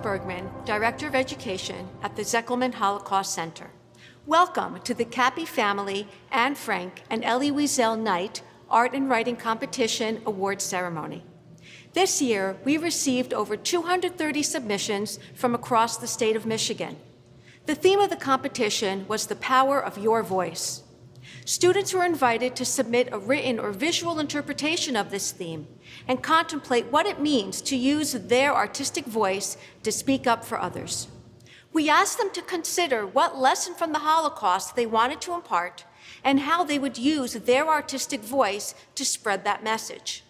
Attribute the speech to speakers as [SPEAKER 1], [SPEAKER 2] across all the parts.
[SPEAKER 1] Ruth Bergman, Director of Education at the Zeckelman Holocaust Center. Welcome to the Kappy family, Anne Frank and Elie Wiesel Night Art and Writing Competition Award Ceremony. This year, we received over 230 submissions from across the state of Michigan. The theme of the competition was the power of your voice. Students were invited to submit a written or visual interpretation of this theme and contemplate what it means to use their artistic voice to speak up for others. We asked them to consider what lesson from the Holocaust they wanted to impart and how they would use their artistic voice to spread that message.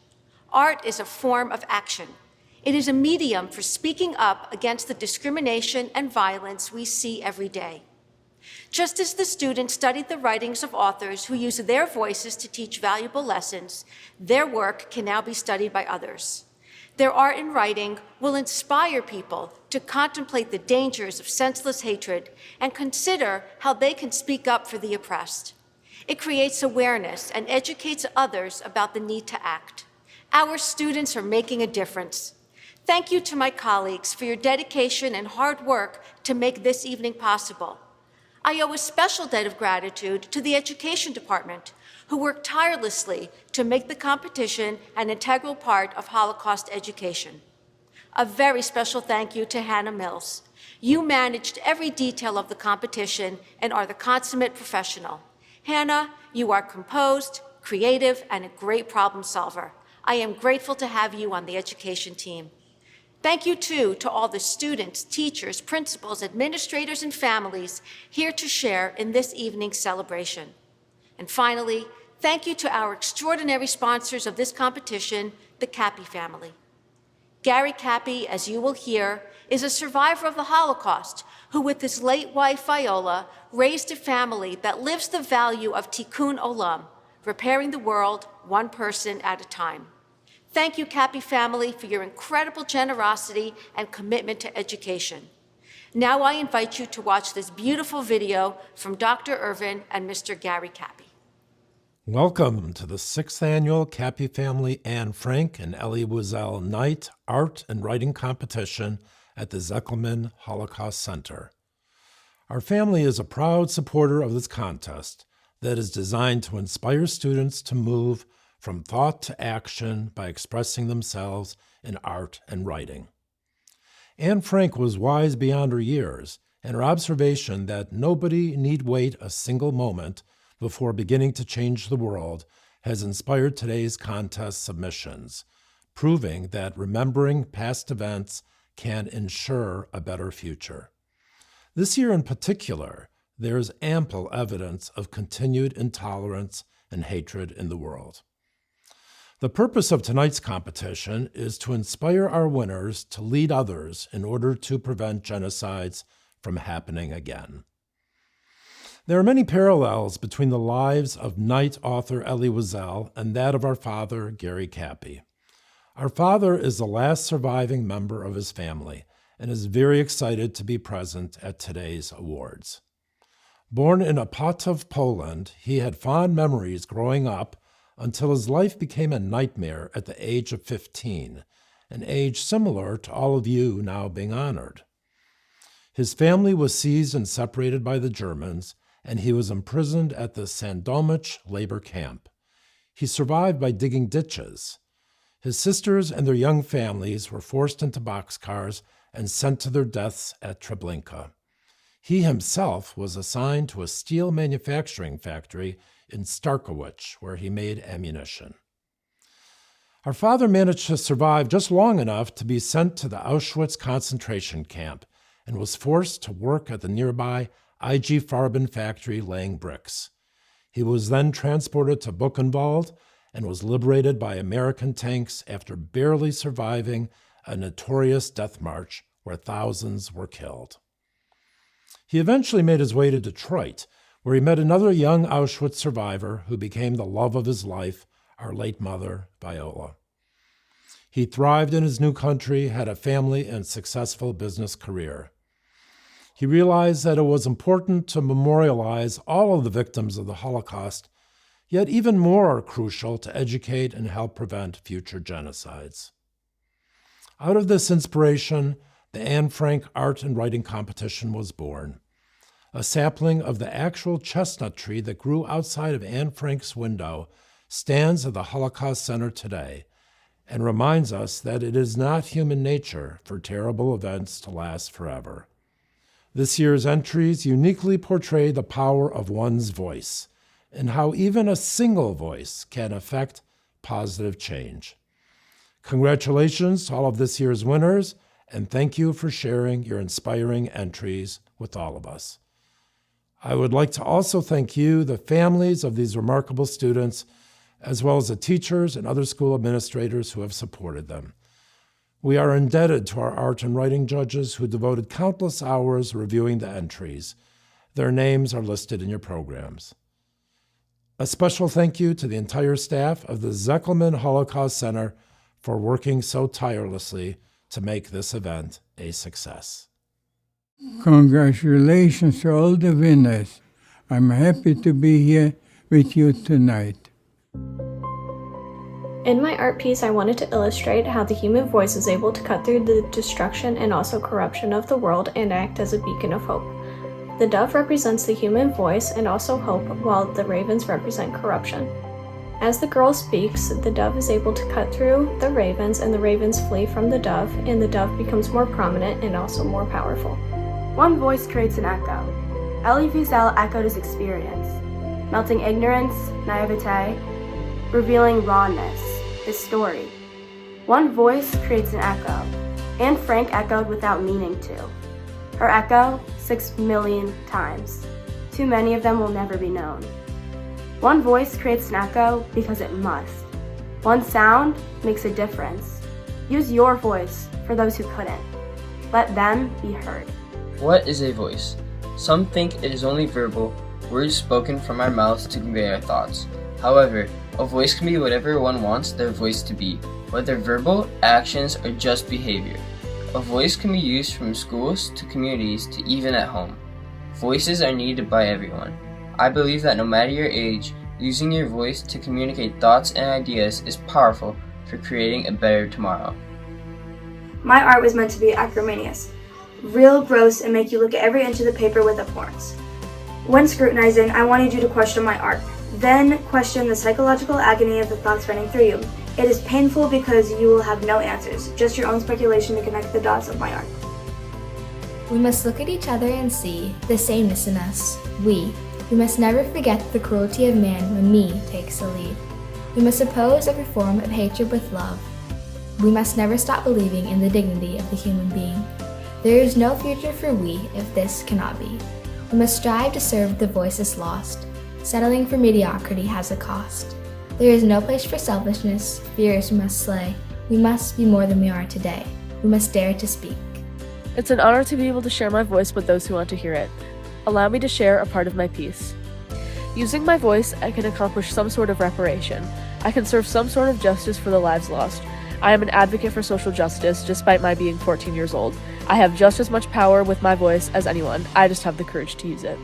[SPEAKER 1] Art is a form of action. It is a medium for speaking up against the discrimination and violence we see every day. Just as the students studied the writings of authors who use their voices to teach valuable lessons, their work can now be studied by others. Their art and writing will inspire people to contemplate the dangers of senseless hatred and consider how they can speak up for the oppressed. It creates awareness and educates others about the need to act. Our students are making a difference. Thank you to my colleagues for your dedication and hard work to make this evening possible. I owe a special debt of gratitude to the Education Department, who worked tirelessly to make the competition an integral part of Holocaust education. A very special thank you to Hannah Mills. You managed every detail of the competition and are the consummate professional. Hannah, you are composed, creative, and a great problem solver. I am grateful to have you on the education team. Thank you, too, to all the students, teachers, principals, administrators, and families here to share in this evening's celebration. And finally, thank you to our extraordinary sponsors of this competition, the Kappy family. Gary Kappy, as you will hear, is a survivor of the Holocaust who, with his late wife, Viola, raised a family that lives the value of tikkun olam, repairing the world one person at a time. Thank you, Kappy family, for your incredible generosity and commitment to education. Now I invite you to watch this beautiful video from Dr. Irvin and Mr. Gary Kappy.
[SPEAKER 2] Welcome to the 6th Annual Kappy Family Anne Frank and Elie Wiesel Night Art and Writing Competition at the Zeckelman Holocaust Center. Our family is a proud supporter of this contest that is designed to inspire students to move from thought to action by expressing themselves in art and writing. Anne Frank was wise beyond her years, and her observation that nobody need wait a single moment before beginning to change the world has inspired today's contest submissions, proving that remembering past events can ensure a better future. This year in particular, there is ample evidence of continued intolerance and hatred in the world. The purpose of tonight's competition is to inspire our winners to lead others in order to prevent genocides from happening again. There are many parallels between the lives of Night author Elie Wiesel and that of our father, Gary Kappy. Our father is the last surviving member of his family and is very excited to be present at today's awards. Born in Opatów, Poland, he had fond memories growing up until his life became a nightmare at the age of 15, an age similar to all of you now being honored. His family was seized and separated by the Germans, and he was imprisoned at the Sandomierz labor camp. He survived by digging ditches. His sisters and their young families were forced into boxcars and sent to their deaths at Treblinka. He himself was assigned to a steel manufacturing factory in Starkowicz, where he made ammunition. Our father managed to survive just long enough to be sent to the Auschwitz concentration camp and was forced to work at the nearby IG Farben factory laying bricks. He was then transported to Buchenwald and was liberated by American tanks after barely surviving a notorious death march where thousands were killed. He eventually made his way to Detroit, where he met another young Auschwitz survivor who became the love of his life, our late mother, Viola. He thrived in his new country, had a family and successful business career. He realized that it was important to memorialize all of the victims of the Holocaust, yet even more crucial to educate and help prevent future genocides. Out of this inspiration, the Anne Frank Art and Writing Competition was born. A sapling of the actual chestnut tree that grew outside of Anne Frank's window stands at the Holocaust Center today and reminds us that it is not human nature for terrible events to last forever. This year's entries uniquely portray the power of one's voice and how even a single voice can affect positive change. Congratulations to all of this year's winners, and thank you for sharing your inspiring entries with all of us. I would like to also thank you, the families of these remarkable students, as well as the teachers and other school administrators who have supported them. We are indebted to our art and writing judges who devoted countless hours reviewing the entries. Their names are listed in your programs. A special thank you to the entire staff of the Zeckelman Holocaust Center for working so tirelessly to make this event a success.
[SPEAKER 3] Congratulations to all the winners. I'm happy to be here with you tonight.
[SPEAKER 4] In my art piece, I wanted to illustrate how the human voice is able to cut through the destruction and also corruption of the world and act as a beacon of hope. The dove represents the human voice and also hope, while the ravens represent corruption. As the girl speaks, the dove is able to cut through the ravens, and the ravens flee from the dove, and the dove becomes more prominent and also more powerful.
[SPEAKER 5] One voice creates an echo. Elie Wiesel echoed his experience, melting ignorance, naivete, revealing rawness, his story. One voice creates an echo. Anne Frank echoed without meaning to. Her echo, 6 million times. Too many of them will never be known. One voice creates an echo because it must. One sound makes a difference. Use your voice for those who couldn't. Let them be heard.
[SPEAKER 6] What is a voice? Some think it is only verbal, words spoken from our mouths to convey our thoughts. However, a voice can be whatever one wants their voice to be, whether verbal, actions, or just behavior. A voice can be used from schools to communities to even at home. Voices are needed by everyone. I believe that no matter your age, using your voice to communicate thoughts and ideas is powerful for creating a better tomorrow.
[SPEAKER 7] My art was meant to be acrimonious, real gross, and make you look at every inch of the paper with abhorrence. When scrutinizing, I wanted you to question my art. Then question the psychological agony of the thoughts running through you. It is painful because you will have no answers, just your own speculation to connect the dots of my art.
[SPEAKER 8] We must look at each other and see the sameness in us. We must never forget the cruelty of man when me takes the lead. We must oppose every form of hatred with love. We must never stop believing in the dignity of the human being. There is no future for we if this cannot be. We must strive to serve the voices lost. Settling for mediocrity has a cost. There is no place for selfishness, fears we must slay. We must be more than we are today. We must dare to speak.
[SPEAKER 9] It's an honor to be able to share my voice with those who want to hear it. Allow me to share a part of my piece. Using my voice, I can accomplish some sort of reparation. I can serve some sort of justice for the lives lost. I am an advocate for social justice, despite my being 14 years old. I have just as much power with my voice as anyone. I just have the courage to use it.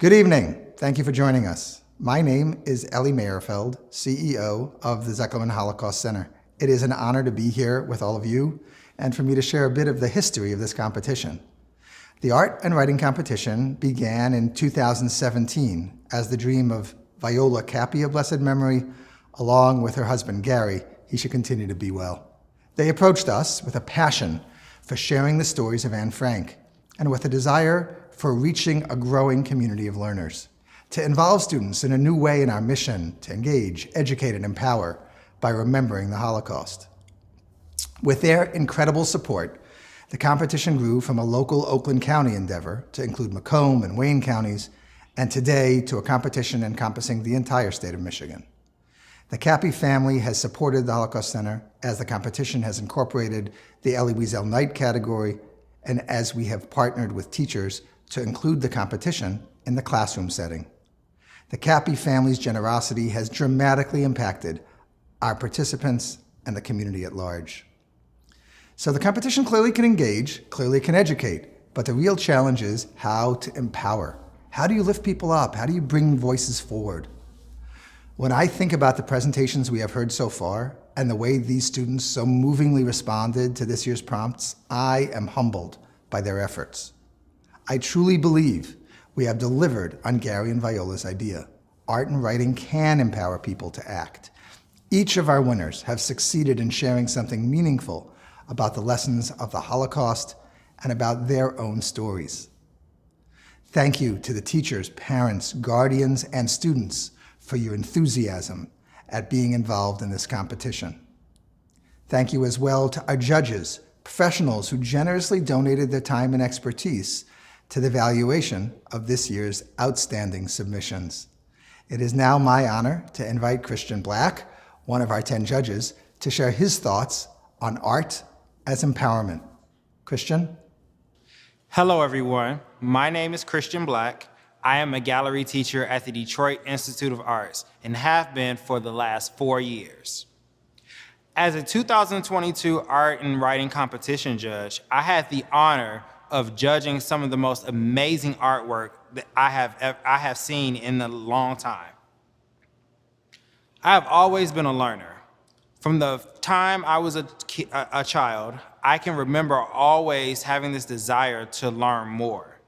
[SPEAKER 10] Good evening. Thank you for joining us. My name is Eli Mayerfeld, CEO of the Zeckelman Holocaust Center. It is an honor to be here with all of you and for me to share a bit of the history of this competition. The art and writing competition began in 2017 as the dream of Viola Kappy of blessed memory, along with her husband Gary, he should continue to be well. They approached us with a passion for sharing the stories of Anne Frank and with a desire for reaching a growing community of learners, to involve students in a new way in our mission to engage, educate, and empower by remembering the Holocaust. With their incredible support, the competition grew from a local Oakland County endeavor to include Macomb and Wayne counties, and today to a competition encompassing the entire state of Michigan. The Kappy family has supported the Holocaust Center as the competition has incorporated the Elie Wiesel Night category, and as we have partnered with teachers to include the competition in the classroom setting. The Kappy family's generosity has dramatically impacted our participants and the community at large. So the competition clearly can engage, clearly can educate, But the real challenge is how to empower. How do you lift people up? How do you bring voices forward? When I think about the presentations we have heard so far and the way these students so movingly responded to this year's prompts, I am humbled by their efforts. I truly believe we have delivered on Gary and Viola's idea. Art and writing can empower people to act. Each of our winners have succeeded in sharing something meaningful about the lessons of the Holocaust and about their own stories. Thank you to the teachers, parents, guardians, and students for your enthusiasm at being involved in this competition. Thank you as well to our judges, professionals who generously donated their time and expertise to the evaluation of this year's outstanding submissions. It is now my honor to invite Christian Black, one of our 10 judges, to share his thoughts on art as empowerment. Christian?
[SPEAKER 11] Hello, everyone. My name is Christian Black. I am a gallery teacher at the Detroit Institute of Arts and have been for the last 4 years. As a 2022 art and writing competition judge, I had the honor of judging some of the most amazing artwork that I have seen in a long time. I have always been a learner. From the time I was a child, I can remember always having this desire to learn more.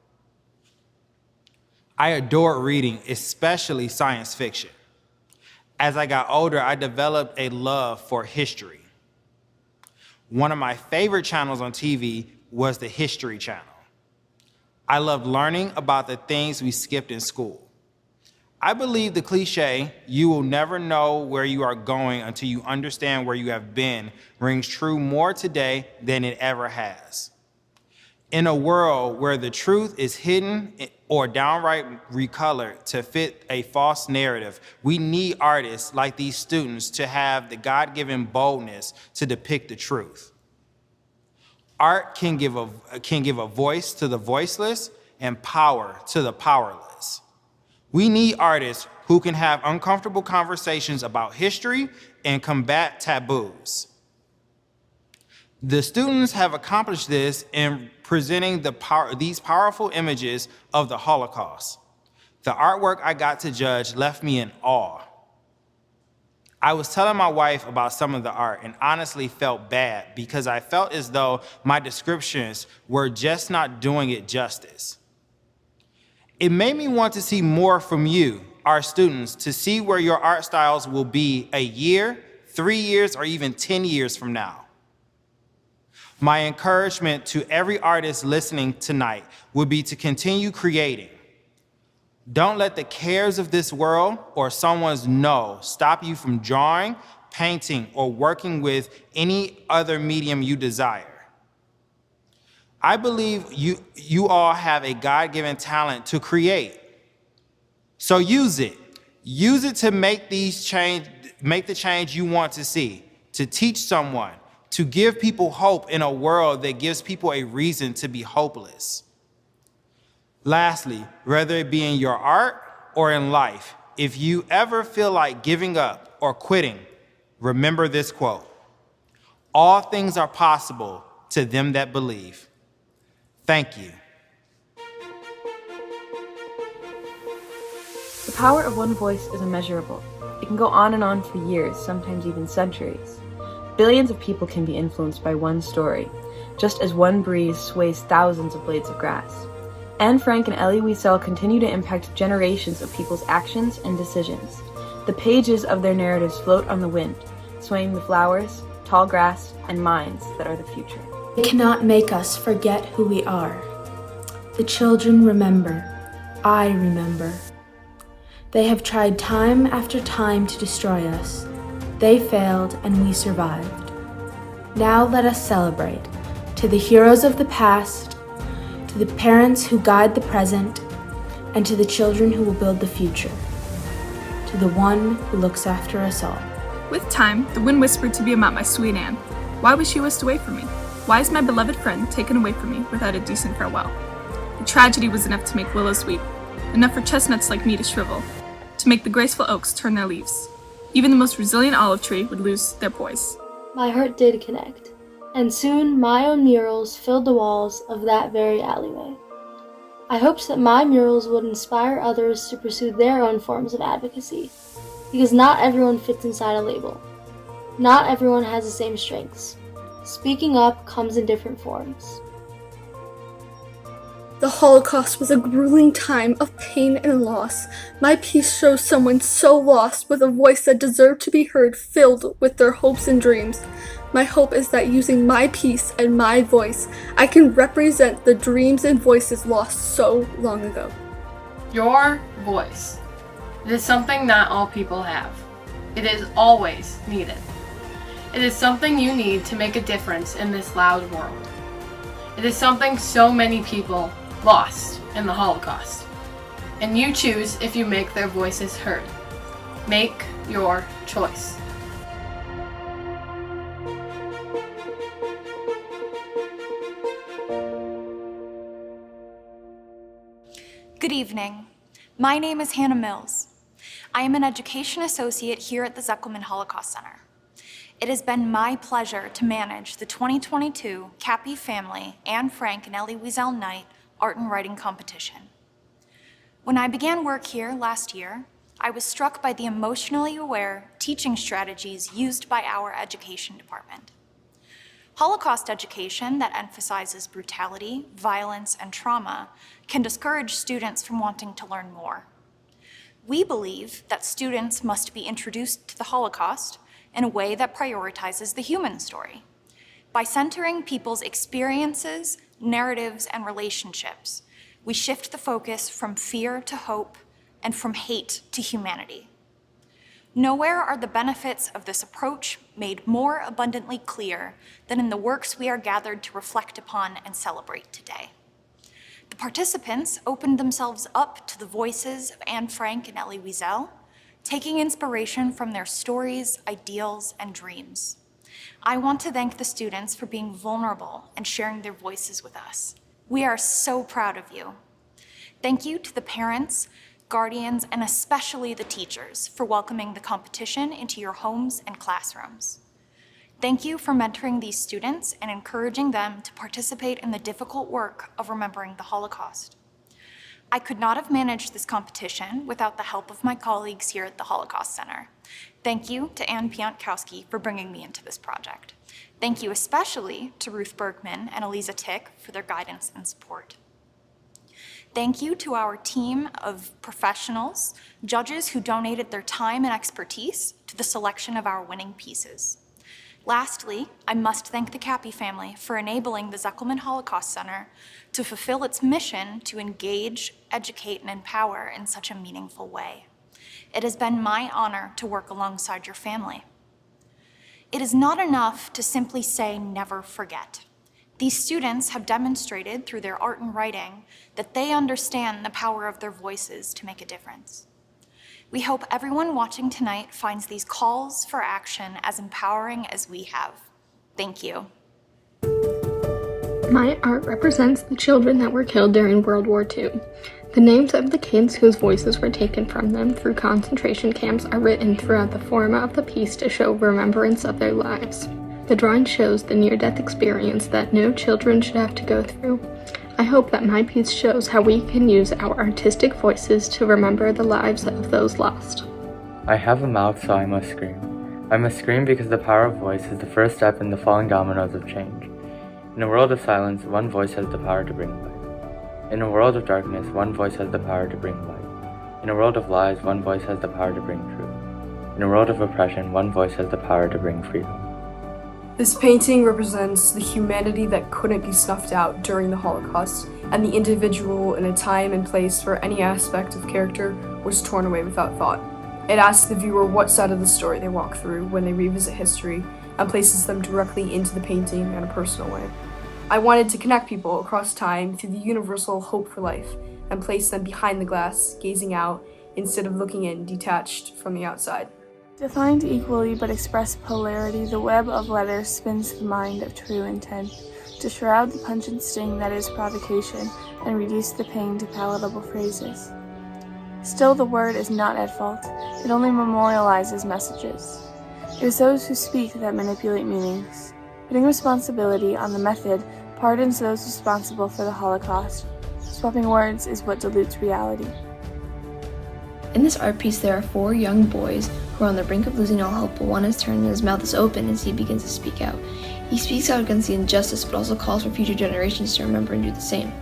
[SPEAKER 11] I adored reading, especially science fiction. As I got older, I developed a love for history. One of my favorite channels on TV was the History Channel. I loved learning about the things we skipped in school. I believe the cliche, "you will never know where you are going until you understand where you have been," rings true more today than it ever has. In a world where the truth is hidden or downright recolored to fit a false narrative, we need artists like these students to have the God-given boldness to depict the truth. Art can give a voice to the voiceless and power to the powerless. We need artists who can have uncomfortable conversations about history and combat taboos. The students have accomplished this in presenting these powerful images of the Holocaust. The artwork I got to judge left me in awe. I was telling my wife about some of the art and honestly felt bad because I felt as though my descriptions were just not doing it justice. It made me want to see more from you, our students, to see where your art styles will be a year, 3 years, or even 10 years from now. My encouragement to every artist listening tonight would be to continue creating. Don't let the cares of this world or someone's no stop you from drawing, painting, or working with any other medium you desire. I believe you all have a God-given talent to create. So use it. Use it to make the change you want to see, to teach someone, to give people hope in a world that gives people a reason to be hopeless. Lastly, whether it be in your art or in life, if you ever feel like giving up or quitting, remember this quote: "All things are possible to them that believe." Thank you.
[SPEAKER 12] The power of one voice is immeasurable. It can go on and on for years, sometimes even centuries. Billions of people can be influenced by one story, just as one breeze sways thousands of blades of grass. Anne Frank and Elie Wiesel continue to impact generations of people's actions and decisions. The pages of their narratives float on the wind, swaying the flowers, tall grass, and minds that are the future.
[SPEAKER 13] They cannot make us forget who we are. The children remember. I remember. They have tried time after time to destroy us. They failed and we survived. Now let us celebrate. To the heroes of the past, to the parents who guide the present, and to the children who will build the future. To the one who looks after us all.
[SPEAKER 14] With time, the wind whispered to me about my sweet Anne. Why was she whisked away from me? Why is my beloved friend taken away from me without a decent farewell? The tragedy was enough to make willows weep, enough for chestnuts like me to shrivel, to make the graceful oaks turn their leaves. Even the most resilient olive tree would lose their poise.
[SPEAKER 15] My heart did connect.
[SPEAKER 13] And soon my own murals filled the walls of that very alleyway. I hoped that my murals would inspire others to pursue their own forms of advocacy, because not everyone fits inside a label. Not everyone has the same strengths. Speaking up comes in different forms.
[SPEAKER 15] The Holocaust was a grueling time of pain and loss. My piece shows someone so lost with a voice that deserved to be heard, filled with their hopes and dreams. My hope is that using my piece and my voice, I can represent the dreams and voices lost so long ago.
[SPEAKER 16] Your voice. It is something not all people have. It is always needed. It is something you need to make a difference in this loud world. It is something so many people lost in the Holocaust. And you choose if you make their voices heard. Make your choice.
[SPEAKER 17] Good evening. My name is Hannah Mills. I am an education associate here at the Zeckelman Holocaust Center. It has been my pleasure to manage the 2022 Kappy Family Anne Frank and Elie Wiesel Night Art and Writing Competition. When I began work here last year, I was struck by the emotionally aware teaching strategies used by our education department. Holocaust education that emphasizes brutality, violence, and trauma can discourage students from wanting to learn more. We believe that students must be introduced to the Holocaust in a way that prioritizes the human story. By centering people's experiences, narratives, and relationships, we shift the focus from fear to hope and from hate to humanity. Nowhere are the benefits of this approach made more abundantly clear than in the works we are gathered to reflect upon and celebrate today. The participants opened themselves up to the voices of Anne Frank and Elie Wiesel, taking inspiration from their stories, ideals, and dreams. I want to thank the students for being vulnerable and sharing their voices with us. We are so proud of you. Thank you to the parents, guardians, and especially the teachers for welcoming the competition into your homes and classrooms. Thank you for mentoring these students and encouraging them to participate in the difficult work of remembering the Holocaust. I could not have managed this competition without the help of my colleagues here at the Holocaust Center. Thank you to Anne Piantkowski for bringing me into this project. Thank you especially to Ruth Bergman and Eliza Tick for their guidance and support. Thank you to our team of professionals, judges who donated their time and expertise to the selection of our winning pieces. Lastly, I must thank the Kappy family for enabling the Zeckelman Holocaust Center to fulfill its mission to engage, educate, and empower in such a meaningful way. It has been my honor to work alongside your family. It is not enough to simply say never forget. These students have demonstrated through their art and writing that they understand the power of their voices to make a difference. We hope everyone watching tonight finds these calls for action as empowering as we have. Thank you.
[SPEAKER 18] My art represents the children that were killed during World War II. The names of the kids whose voices were taken from them through concentration camps are written throughout the form of the piece to show remembrance of their lives. The drawing shows the near-death experience that no children should have to go through. I hope that my piece shows how we can use our artistic voices to remember the lives of those lost.
[SPEAKER 19] I have a mouth, so I must scream. I must scream because the power of voice is the first step in the falling dominoes of change. In a world of silence, one voice has the power to bring light. In a world of darkness, one voice has the power to bring light. In a world of lies, one voice has the power to bring truth. In a world of oppression, one voice has the power to bring freedom.
[SPEAKER 20] This painting represents the humanity that couldn't be snuffed out during the Holocaust, and the individual in a time and place where any aspect of character was torn away without thought. It asks the viewer what side of the story they walk through when they revisit history, and places them directly into the painting in a personal way. I wanted to connect people across time through the universal hope for life, and place them behind the glass, gazing out, instead of looking in, detached from the outside.
[SPEAKER 21] Defined equally but express polarity, the web of letters spins the mind of true intent, to shroud the pungent sting that is provocation, and reduce the pain to palatable phrases. Still, the word is not at fault, it only memorializes messages. It is those who speak that manipulate meanings. Putting responsibility on the method pardons those responsible for the Holocaust. Swapping words is what dilutes reality.
[SPEAKER 1] In this art piece, there are 4 young boys who are on the brink of losing all hope, but one is turned and his mouth is open as he begins to speak out. He speaks out against the injustice, but also calls for future generations to remember and do the same.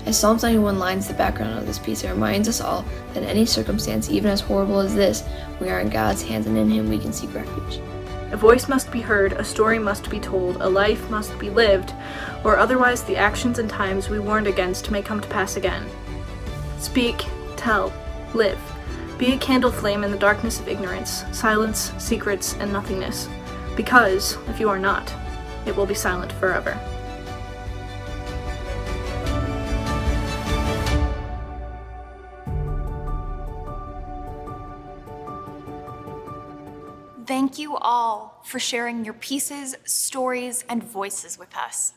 [SPEAKER 1] As Psalms 91 lines the background of this piece, it reminds us all that in any circumstance, even as horrible as this, we are in God's hands and in Him we can seek refuge.
[SPEAKER 22] A voice must be heard, a story must be told, a life must be lived, or otherwise the actions and times we warned against may come to pass again. Speak, tell, live. Be a candle flame in the darkness of ignorance, silence, secrets, and nothingness. Because, if you are not, it will be silent forever.
[SPEAKER 17] Thank you all for sharing your pieces, stories, and voices with us.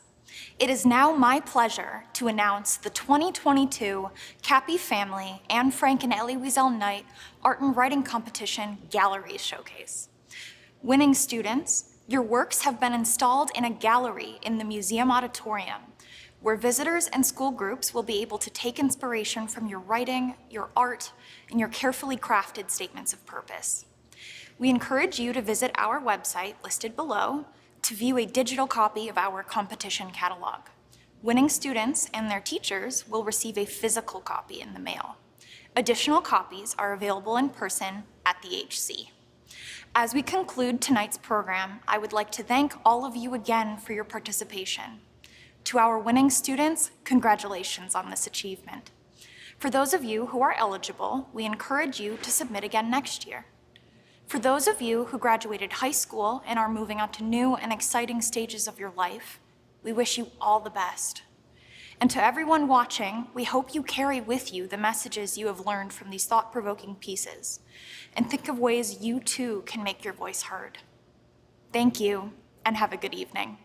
[SPEAKER 17] It is now my pleasure to announce the 2022 Kappy Family Anne Frank and Elie Wiesel Night Art and Writing Competition Gallery Showcase. Winning students, your works have been installed in a gallery in the museum auditorium, where visitors and school groups will be able to take inspiration from your writing, your art, and your carefully crafted statements of purpose. We encourage you to visit our website listed below to view a digital copy of our competition catalog. Winning students and their teachers will receive a physical copy in the mail. Additional copies are available in person at the HC. As we conclude tonight's program, I would like to thank all of you again for your participation. To our winning students, congratulations on this achievement. For those of you who are eligible, we encourage you to submit again next year. For those of you who graduated high school and are moving on to new and exciting stages of your life, we wish you all the best. And to everyone watching, we hope you carry with you the messages you have learned from these thought-provoking pieces, and think of ways you too can make your voice heard. Thank you, and have a good evening.